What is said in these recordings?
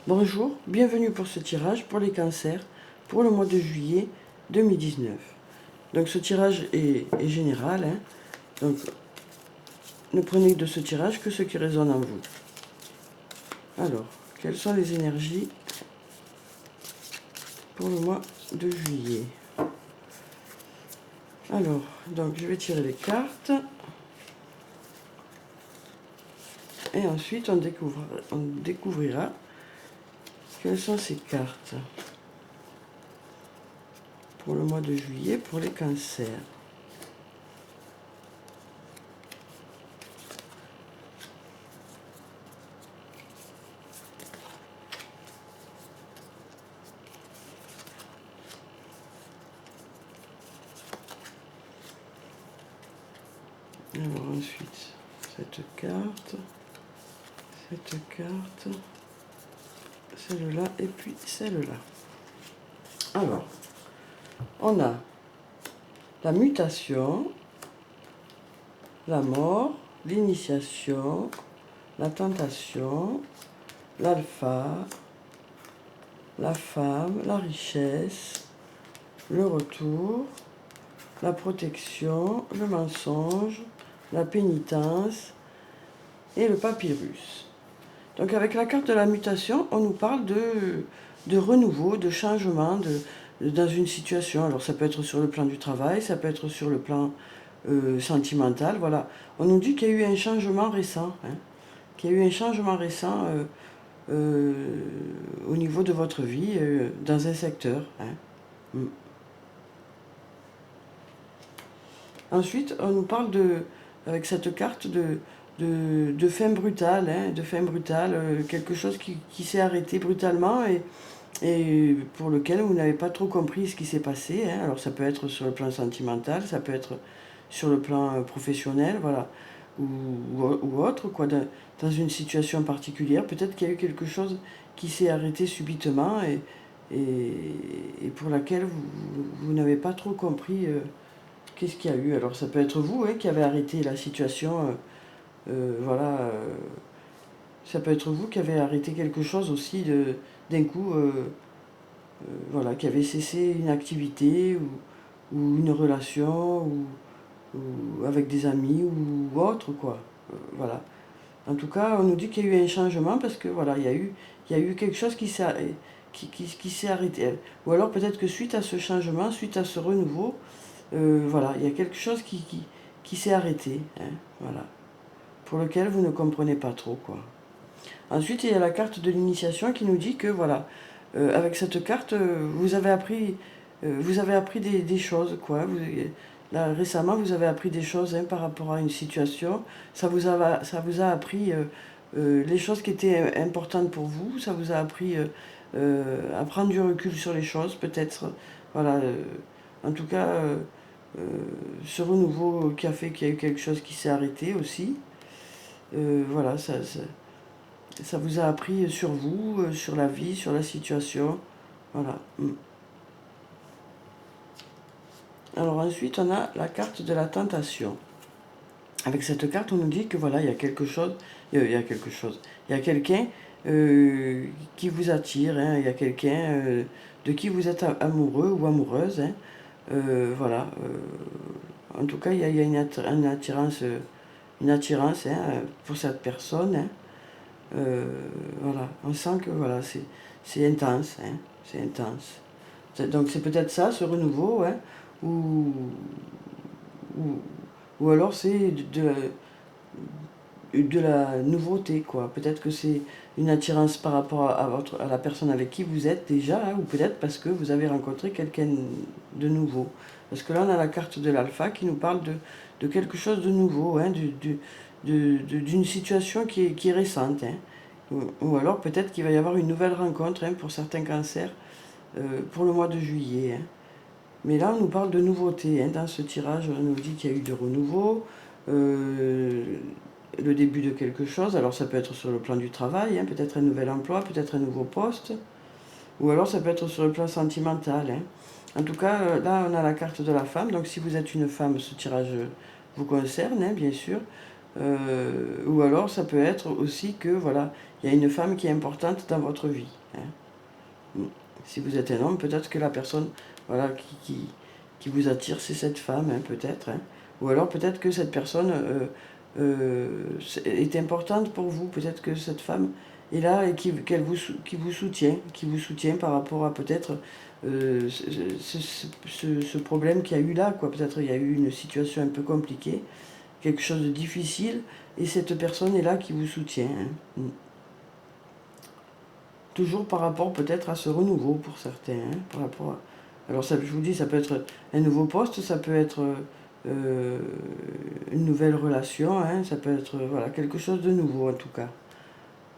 Bonjour, bienvenue pour ce tirage pour les cancers pour le mois de juillet 2019. Donc ce tirage est général, hein. Donc ne prenez de ce tirage que ce qui résonne en vous. Alors, quelles sont les énergies pour le mois de juillet? Alors, donc je vais tirer les cartes. Et ensuite on découvrira quelles sont ces cartes pour le mois de juillet pour les cancers. Alors ensuite, cette carte, celle-là et puis celle-là. Alors, on a la mutation, la mort, l'initiation, la tentation, l'alpha, la femme, la richesse, le retour, la protection, le mensonge, la pénitence et le papyrus. Donc avec la carte de la mutation, on nous parle de renouveau, de changement dans une situation. Alors ça peut être sur le plan du travail, ça peut être sur le plan sentimental, voilà. On nous dit qu'il y a eu un changement récent, hein, qu'il y a eu un changement récent au niveau de votre vie, dans un secteur. Hein. Mm. Ensuite, on nous parle avec cette carte de fin brutale, hein, de fin brutale, quelque chose qui s'est arrêté brutalement et pour lequel vous n'avez pas trop compris ce qui s'est passé. Hein. Alors ça peut être sur le plan sentimental, ça peut être sur le plan professionnel, voilà, ou autre, quoi, dans une situation particulière. Peut-être qu'il y a eu quelque chose qui s'est arrêté subitement et pour laquelle vous n'avez pas trop compris qu'est-ce qu'il y a eu. Alors ça peut être vous, hein, qui avez arrêté la situation, voilà. Ça peut être vous qui avez arrêté quelque chose aussi d'un coup, voilà, qui avait cessé une activité ou une relation ou avec des amis ou autre, quoi. Voilà. En tout cas, on nous dit qu'il y a eu un changement parce que voilà, il y a eu quelque chose qui s'est arrêté. Ou alors peut-être que suite à ce changement, suite à ce renouveau, voilà, il y a quelque chose qui s'est arrêté, hein, voilà, pour lequel vous ne comprenez pas trop, quoi. Ensuite, il y a la carte de l'initiation qui nous dit que, voilà, avec cette carte, vous avez appris des choses, quoi. Là, récemment, vous avez appris des choses, hein, par rapport à une situation. Ça vous a appris les choses qui étaient importantes pour vous. Ça vous a appris à prendre du recul sur les choses, peut-être. Voilà. En tout cas, ce renouveau qui a fait qu'il y a eu quelque chose qui s'est arrêté aussi. Voilà, ça vous a appris sur vous, sur la vie, sur la situation. Voilà. Alors ensuite, on a la carte de la tentation. Avec cette carte, on nous dit que voilà, il y a quelque chose, il y a quelqu'un qui vous attire, hein, il y a quelqu'un de qui vous êtes amoureux ou amoureuse, hein, voilà. En tout cas, il y a une attirance hein, pour cette personne. Hein. Voilà, on sent que voilà, c'est intense, hein, c'est intense. Donc c'est peut-être ça, ce renouveau, hein, ou, ou, ou alors c'est de la nouveauté, quoi. Peut-être que c'est une attirance par rapport à la personne avec qui vous êtes déjà, hein, ou peut-être parce que vous avez rencontré quelqu'un de nouveau. Parce que là, on a la carte de l'alpha qui nous parle de quelque chose de nouveau, hein, d'une situation qui est récente. Hein. Ou alors peut-être qu'il va y avoir une nouvelle rencontre, hein, pour certains cancers pour le mois de juillet. Hein. Mais là, on nous parle de nouveauté. Hein. Dans ce tirage, on nous dit qu'il y a eu de renouveau, le début de quelque chose. Alors ça peut être sur le plan du travail, hein, peut-être un nouvel emploi, peut-être un nouveau poste. Ou alors ça peut être sur le plan sentimental. Hein. En tout cas, là, on a la carte de la femme. Donc si vous êtes une femme, ce tirage vous concerne, hein, bien sûr. Ou alors ça peut être aussi que voilà, il y a une femme qui est importante dans votre vie. Si vous êtes un homme, peut-être que la personne voilà, qui vous attire, c'est cette femme, peut-être. Ou alors peut-être que cette personne est importante pour vous. Peut-être que cette femme est là et qui vous soutient par rapport à peut-être ce problème qu'il y a eu là. Peut-être il y a eu une situation un peu compliquée, quelque chose de difficile, et cette personne est là qui vous soutient. Toujours par rapport peut-être à ce renouveau pour certains. Par rapport alors ça, je vous dis, ça peut être un nouveau poste, ça peut être une nouvelle relation, ça peut être voilà, quelque chose de nouveau en tout cas.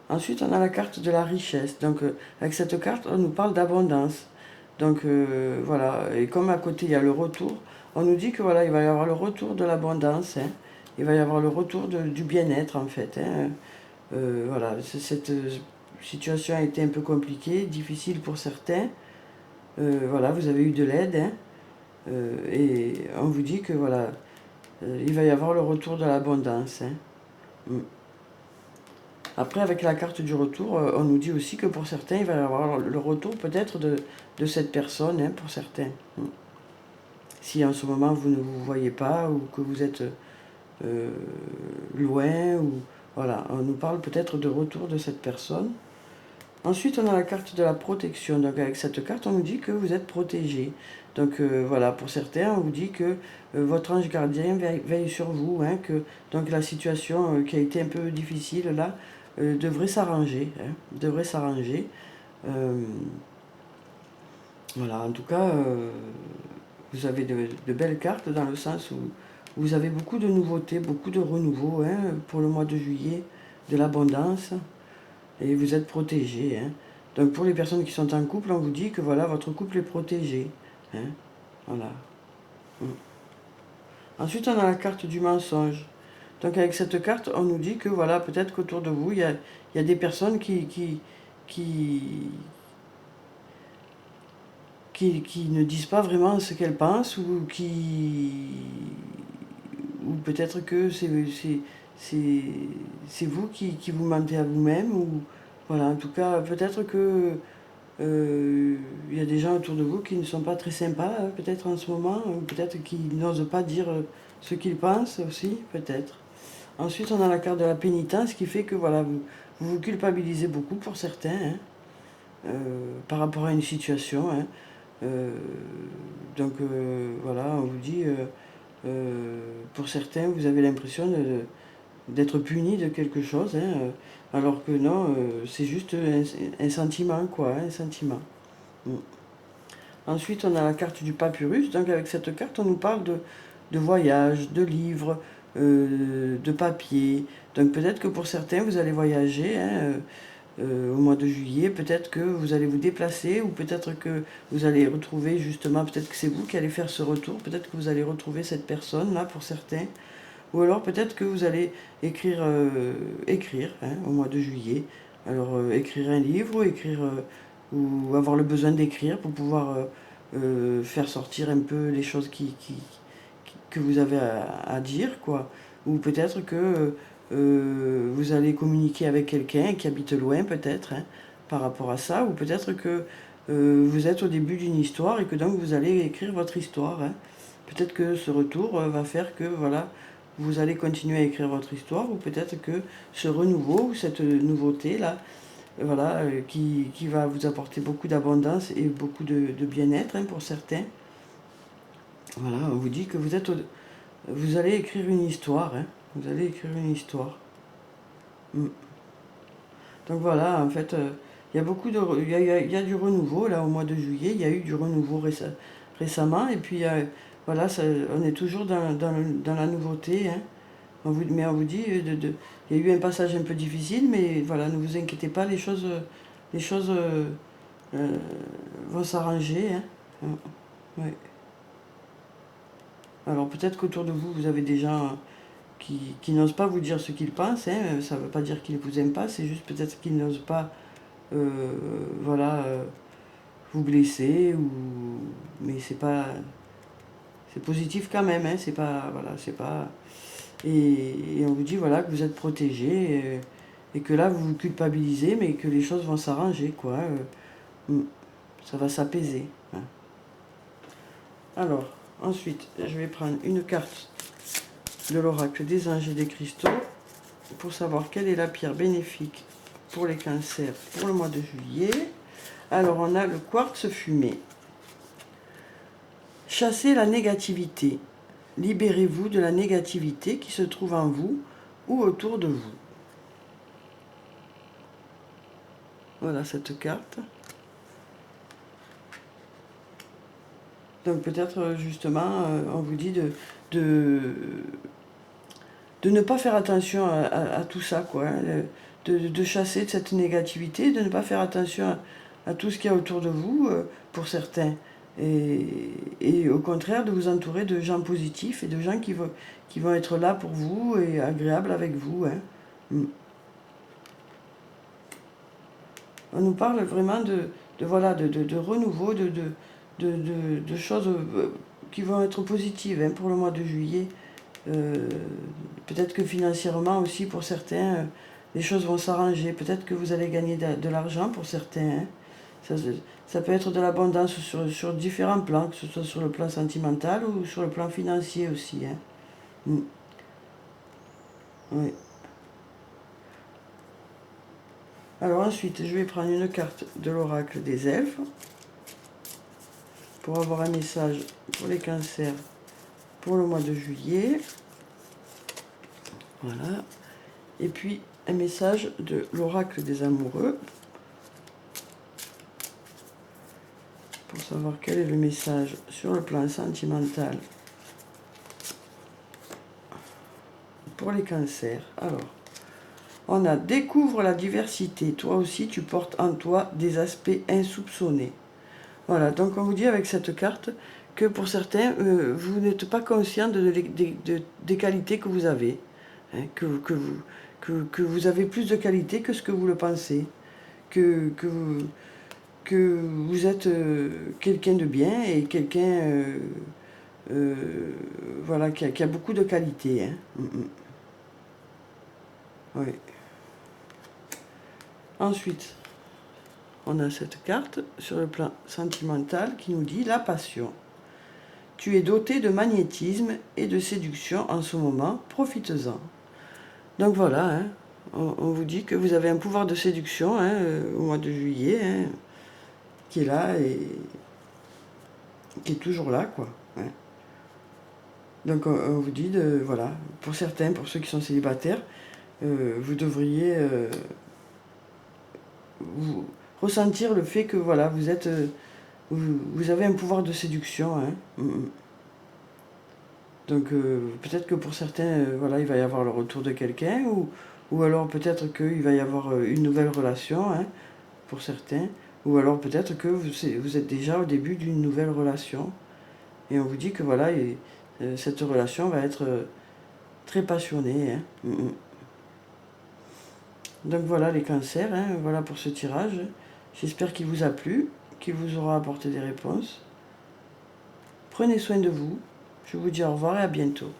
Ensuite, on a la carte de la richesse. Donc, avec cette carte, on nous parle d'abondance. Donc, voilà. Et comme à côté, il y a le retour, on nous dit que voilà, il va y avoir le retour de l'abondance. Il va y avoir le retour du bien-être, en fait. Voilà. Cette situation a été un peu compliquée, difficile pour certains. Voilà, vous avez eu de l'aide. Et on vous dit que voilà, il va y avoir le retour de l'abondance. Mm. Après, avec la carte du retour, on nous dit aussi que pour certains, il va y avoir le retour peut-être de cette personne, pour certains. Si en ce moment vous ne vous voyez pas ou que vous êtes loin, ou voilà, on nous parle peut-être de retour de cette personne. Ensuite, on a la carte de la protection. Donc, avec cette carte, on nous dit que vous êtes protégé. Donc, voilà, pour certains, on vous dit que votre ange gardien veille sur vous. Donc, la situation qui a été un peu difficile, là, devrait s'arranger. Devrait s'arranger. Voilà, en tout cas, vous avez de belles cartes dans le sens où vous avez beaucoup de nouveautés, beaucoup de renouveau pour le mois de juillet, de l'abondance. Et vous êtes protégé. Donc pour les personnes qui sont en couple, on vous dit que voilà, votre couple est protégé. Voilà. Ensuite, on a la carte du mensonge. Donc avec cette carte, on nous dit que voilà, peut-être qu'autour de vous, il y a des personnes qui ne disent pas vraiment ce qu'elles pensent, ou peut-être que c'est vous qui vous mentez à vous-même, ou voilà, en tout cas, peut-être que il y a des gens autour de vous qui ne sont pas très sympas, peut-être en ce moment, ou peut-être qui n'osent pas dire ce qu'ils pensent aussi, peut-être. Ensuite, on a la carte de la pénitence qui fait que voilà, vous culpabilisez beaucoup pour certains, par rapport à une situation. Donc voilà, on vous dit, pour certains, vous avez l'impression d'être puni de quelque chose, alors que non, c'est juste un sentiment, quoi, un sentiment. Ensuite, on a la carte du papyrus. Donc avec cette carte, on nous parle de voyages, de livres, de papier. Donc peut-être que pour certains, vous allez voyager au mois de juillet. Peut-être que vous allez vous déplacer, ou peut-être que vous allez retrouver justement, peut-être que c'est vous qui allez faire ce retour. Peut-être que vous allez retrouver cette personne-là pour certains. Ou alors peut-être que vous allez écrire au mois de juillet. Alors écrire un livre, ou avoir le besoin d'écrire pour pouvoir faire sortir un peu les choses que vous avez à dire, quoi. Ou peut-être que vous allez communiquer avec quelqu'un qui habite loin, peut-être, par rapport à ça. Ou peut-être que vous êtes au début d'une histoire et que donc vous allez écrire votre histoire. Peut-être que ce retour va faire que, voilà, vous allez continuer à écrire votre histoire, ou peut-être que ce renouveau, cette nouveauté-là, voilà, qui va vous apporter beaucoup d'abondance et beaucoup de bien-être pour certains. Voilà, on vous dit que vous allez écrire une histoire. Vous allez écrire une histoire. Donc voilà, en fait, il y a beaucoup de, il y a du renouveau là au mois de juillet. Il y a eu du renouveau récemment, et puis voilà, on est toujours dans la nouveauté. Mais on vous dit, il y a eu un passage un peu difficile, mais voilà, ne vous inquiétez pas, les choses vont s'arranger. Ouais. Alors peut-être qu'autour de vous, vous avez des gens qui n'osent pas vous dire ce qu'ils pensent. Ça ne veut pas dire qu'ils ne vous aiment pas, c'est juste peut-être qu'ils n'osent pas voilà, vous blesser. Mais c'est pas, c'est positif quand même. C'est pas, voilà, c'est pas, Et on vous dit voilà que vous êtes protégé et que là vous vous culpabilisez, mais que les choses vont s'arranger, quoi. Ça va s'apaiser. Hein. Alors, ensuite, je vais prendre une carte de l'oracle des anges et des cristaux pour savoir quelle est la pierre bénéfique pour les cancers pour le mois de juillet. Alors, on a le quartz fumé. Chassez la négativité. Libérez-vous de la négativité qui se trouve en vous ou autour de vous. Voilà cette carte. Donc peut-être justement, on vous dit de ne pas faire attention à tout ça, quoi. Hein, de chasser de cette négativité, de ne pas faire attention à tout ce qu'il y a autour de vous, pour certains. Et au contraire, de vous entourer de gens positifs et de gens qui vont être là pour vous et agréables avec vous. Hein. On nous parle vraiment voilà, de renouveau, de choses qui vont être positives, hein, pour le mois de juillet. Peut-être que financièrement aussi, pour certains, les choses vont s'arranger. Peut-être que vous allez gagner de l'argent pour certains. Hein. Ça peut être de l'abondance sur différents plans, que ce soit sur le plan sentimental ou sur le plan financier aussi. Hein. Oui. Alors ensuite, je vais prendre une carte de l'oracle des elfes pour avoir un message pour les cancers pour le mois de juillet. Voilà. Et puis un message de l'oracle des amoureux pour savoir quel est le message sur le plan sentimental pour les cancers. Alors, on a découvre la diversité. Toi aussi, tu portes en toi des aspects insoupçonnés. Voilà, donc on vous dit avec cette carte que pour certains, vous n'êtes pas conscient des qualités que vous avez. Hein, que vous avez plus de qualités que ce que vous le pensez. Que vous êtes quelqu'un de bien et quelqu'un voilà, qui a beaucoup de qualités. Hein. Oui. Ensuite, on a cette carte sur le plan sentimental qui nous dit la passion. Tu es doté de magnétisme et de séduction en ce moment, profites-en. Donc voilà, hein, on vous dit que vous avez un pouvoir de séduction, hein, au mois de juillet, hein, qui est là et qui est toujours là, quoi. Hein. Donc on vous dit, voilà, pour certains, pour ceux qui sont célibataires, vous devriez vous ressentir le fait que voilà, vous êtes, vous avez un pouvoir de séduction. Hein. Donc peut-être que pour certains, voilà, il va y avoir le retour de quelqu'un, ou alors peut-être qu'il va y avoir une nouvelle relation, hein, pour certains, ou alors peut-être que vous êtes déjà au début d'une nouvelle relation, et on vous dit que voilà, cette relation va être très passionnée. Hein. Donc voilà les cancers, hein, voilà pour ce tirage. J'espère qu'il vous a plu, qu'il vous aura apporté des réponses. Prenez soin de vous. Je vous dis au revoir et à bientôt.